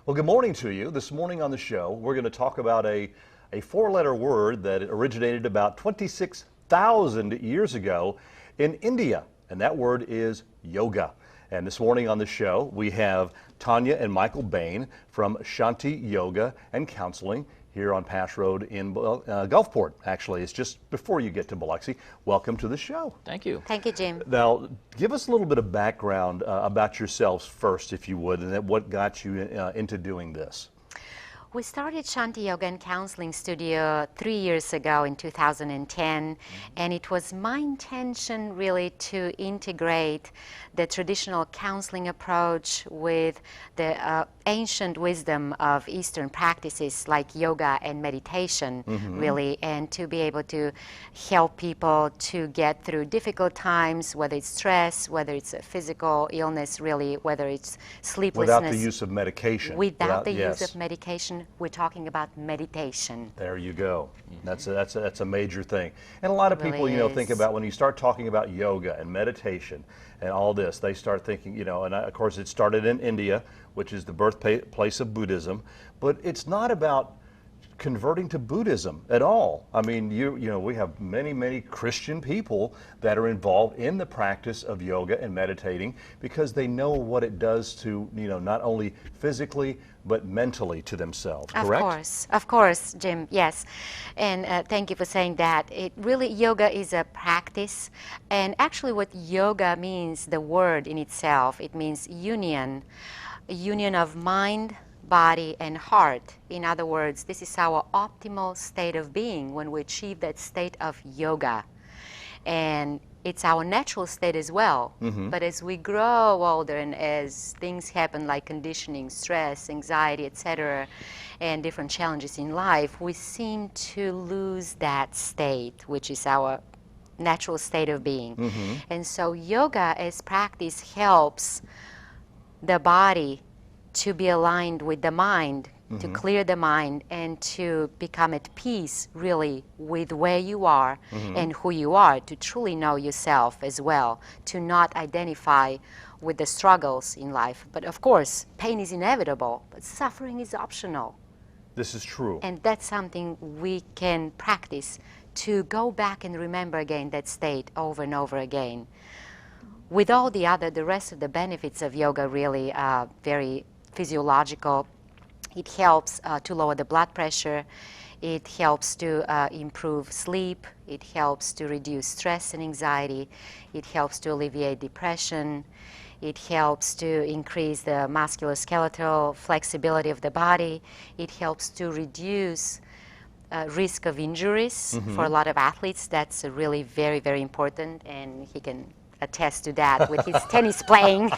Well, good morning to you. This morning on the show, we're going to talk about a four-letter word that originated about 26,000 years ago in India, and that word is yoga. And this morning on the show, we have Tanya and Michael Bain from Shanti Yoga and Counseling here on Pass Road in Gulfport. Actually, it's just before you get to Biloxi. Welcome to the show. Thank you. Thank you, Jim. Now, give us a little bit of background about yourselves first, if you would, and then what got you into doing this. We started Shanti Yoga and Counseling Studio 3 years ago in 2010, and it was my intention really to integrate the traditional counseling approach with the ancient wisdom of Eastern practices like yoga and meditation, really, and to be able to help people to get through difficult times, whether it's stress, whether it's a physical illness, really, whether it's sleeplessness. Without the use of medication. Without the use of medication. We're talking about meditation. There you go. That's a major thing. And a lot of people, think about when you start talking about yoga and meditation and all this, they start thinking, and of course it started in India, which is the birthplace of Buddhism, but it's not about converting to Buddhism at all. I mean, we have many Christian people that are involved in the practice of yoga and meditating because they know what it does to, not only physically but mentally to themselves, correct? Of course, Jim, yes. And thank you for saying that. Yoga is a practice, and actually what yoga means, the word in itself, it means union of mind, body, and heart. In other words, this is our optimal state of being when we achieve that state of yoga. And it's our natural state as well. But as we grow older and as things happen like conditioning, stress, anxiety, etc., and different challenges in life, we seem to lose that state, which is our natural state of being. And so yoga as practice helps the body to be aligned with the mind, to clear the mind, and to become at peace really with where you are and who you are, to truly know yourself as well, to not identify with the struggles in life. But of course, pain is inevitable, but suffering is optional. This is true. And that's something we can practice to go back and remember again that state over and over again. With all the rest of the benefits of yoga really are very physiological. It helps to lower the blood pressure. It helps to improve sleep. It helps to reduce stress and anxiety. It helps to alleviate depression. It helps to increase the musculoskeletal flexibility of the body. It helps to reduce risk of injuries for a lot of athletes. That's really very, very important, and he can attest to that with his tennis playing.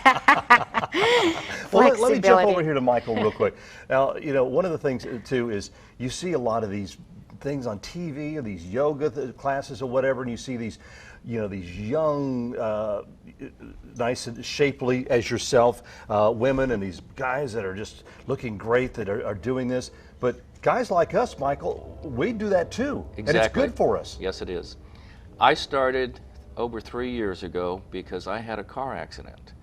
Well, let me jump over here to Michael real quick. Now, one of the things too is you see a lot of these things on TV or these yoga classes or whatever, and you see these, these young, nice and shapely as yourself women, and these guys that are just looking great that are doing this. But guys like us, Michael, we do that too, Exactly. and it's good for us. Yes, it is. I started over 3 years ago because I had a car accident.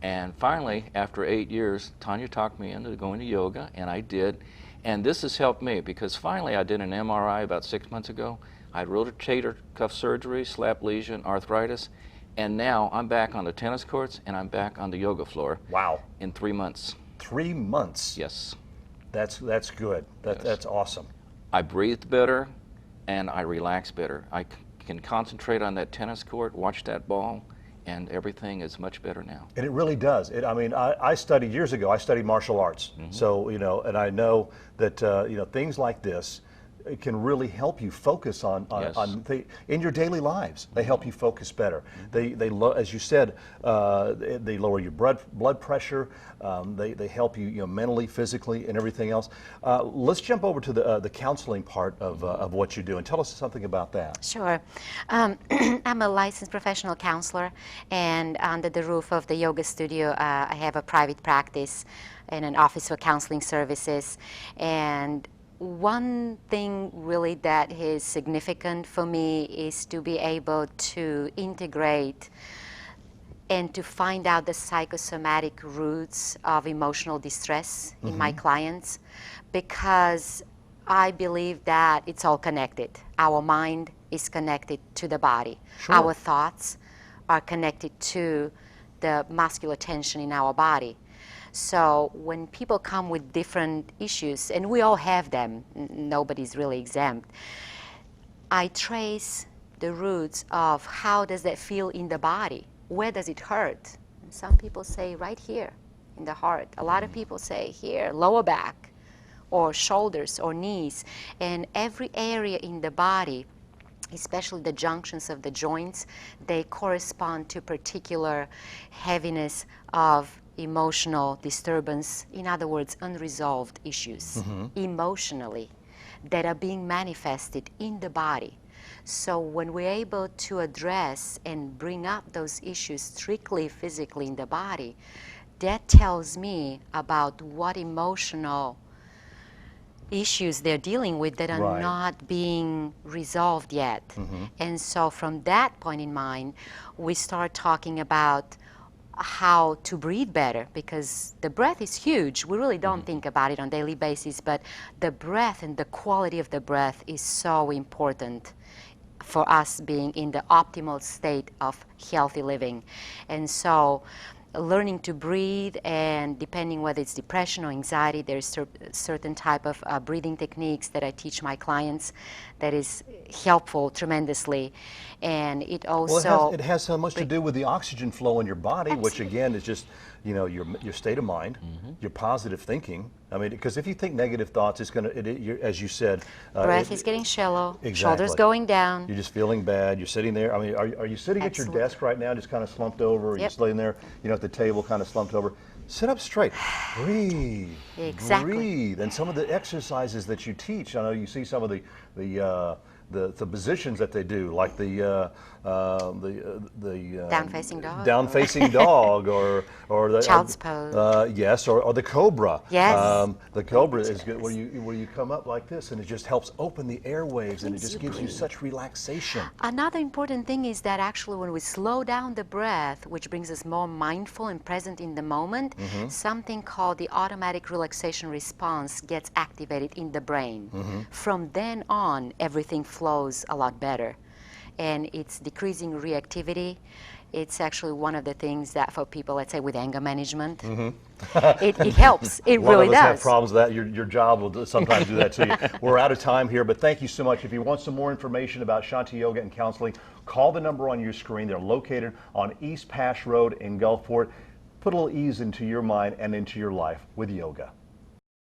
And finally, after 8 years, Tanya talked me into going to yoga, and I did. And this has helped me because finally I did an MRI about 6 months ago. I had rotator cuff surgery, slap lesion, arthritis, and now I'm back on the tennis courts and I'm back on the yoga floor. Wow. In 3 months. 3 months? Yes. That's good. That's awesome. I breathed better and I relaxed better. I can concentrate on that tennis court, watch that ball, and everything is much better now. And it really does. I studied years ago. I studied martial arts, so and I know that things like this it can really help you focus in your daily lives. They help you focus better. They as you said, they lower your blood pressure. They help you, mentally, physically, and everything else. Let's jump over to the counseling part of what you do, and tell us something about that. Sure. I'm a licensed professional counselor, and under the roof of the yoga studio, I have a private practice and an office for counseling services. And one thing really that is significant for me is to be able to integrate and to find out the psychosomatic roots of emotional distress in my clients, because I believe that it's all connected. Our mind is connected to the body. Sure. Our thoughts are connected to the muscular tension in our body. So when people come with different issues, and we all have them, nobody's really exempt, I trace the roots of how does that feel in the body? Where does it hurt? And some people say right here in the heart. A lot of people say here, lower back, or shoulders or knees. And every area in the body, especially the junctions of the joints, they correspond to particular heaviness of emotional disturbance. In other words, unresolved issues emotionally that are being manifested in the body. So when we're able to address and bring up those issues strictly physically in the body, that tells me about what emotional issues they're dealing with that are Right. not being resolved yet. And so from that point in mind, we start talking about how to breathe better, because the breath is huge. We really don't think about it on a daily basis, but the breath and the quality of the breath is so important for us being in the optimal state of healthy living. And so learning to breathe, and depending whether it's depression or anxiety, there's certain type of breathing techniques that I teach my clients that is helpful tremendously. And it also Well, it has so much to do with the oxygen flow in your body, which again is just, you know, your state of mind, your positive thinking. I mean, because if you think negative thoughts, it's going to, as you said, breath is getting shallow, Exactly. shoulders going down. You're just feeling bad. You're sitting there. I mean, are you sitting at your Absolutely. desk right now, just kind of slumped over? Or You're Yep. just laying there, you know, at the table, kind of slumped over. Sit up straight. Breathe. Exactly. Breathe. And some of the exercises that you teach, I know you see some of the positions that they do, like the Down-facing dog. down-facing dog, or the Child's pose. yes, or the cobra. Yes. The cobra is good, where you come up like this, and it just helps open the airwaves, and it just gives you such relaxation. Another important thing is that actually when we slow down the breath, which brings us more mindful and present in the moment, something called the automatic relaxation response gets activated in the brain. From then on, everything flows a lot better. And it's decreasing reactivity. It's actually one of the things that for people, let's say with anger management, it helps. It A lot really of us have does. problems with that. Your job will sometimes do that to you. We're out of time here, but thank you so much. If you want some more information about Shanti Yoga and Counseling, call the number on your screen. They're located on East Pash Road in Gulfport. Put a little ease into your mind and into your life with yoga.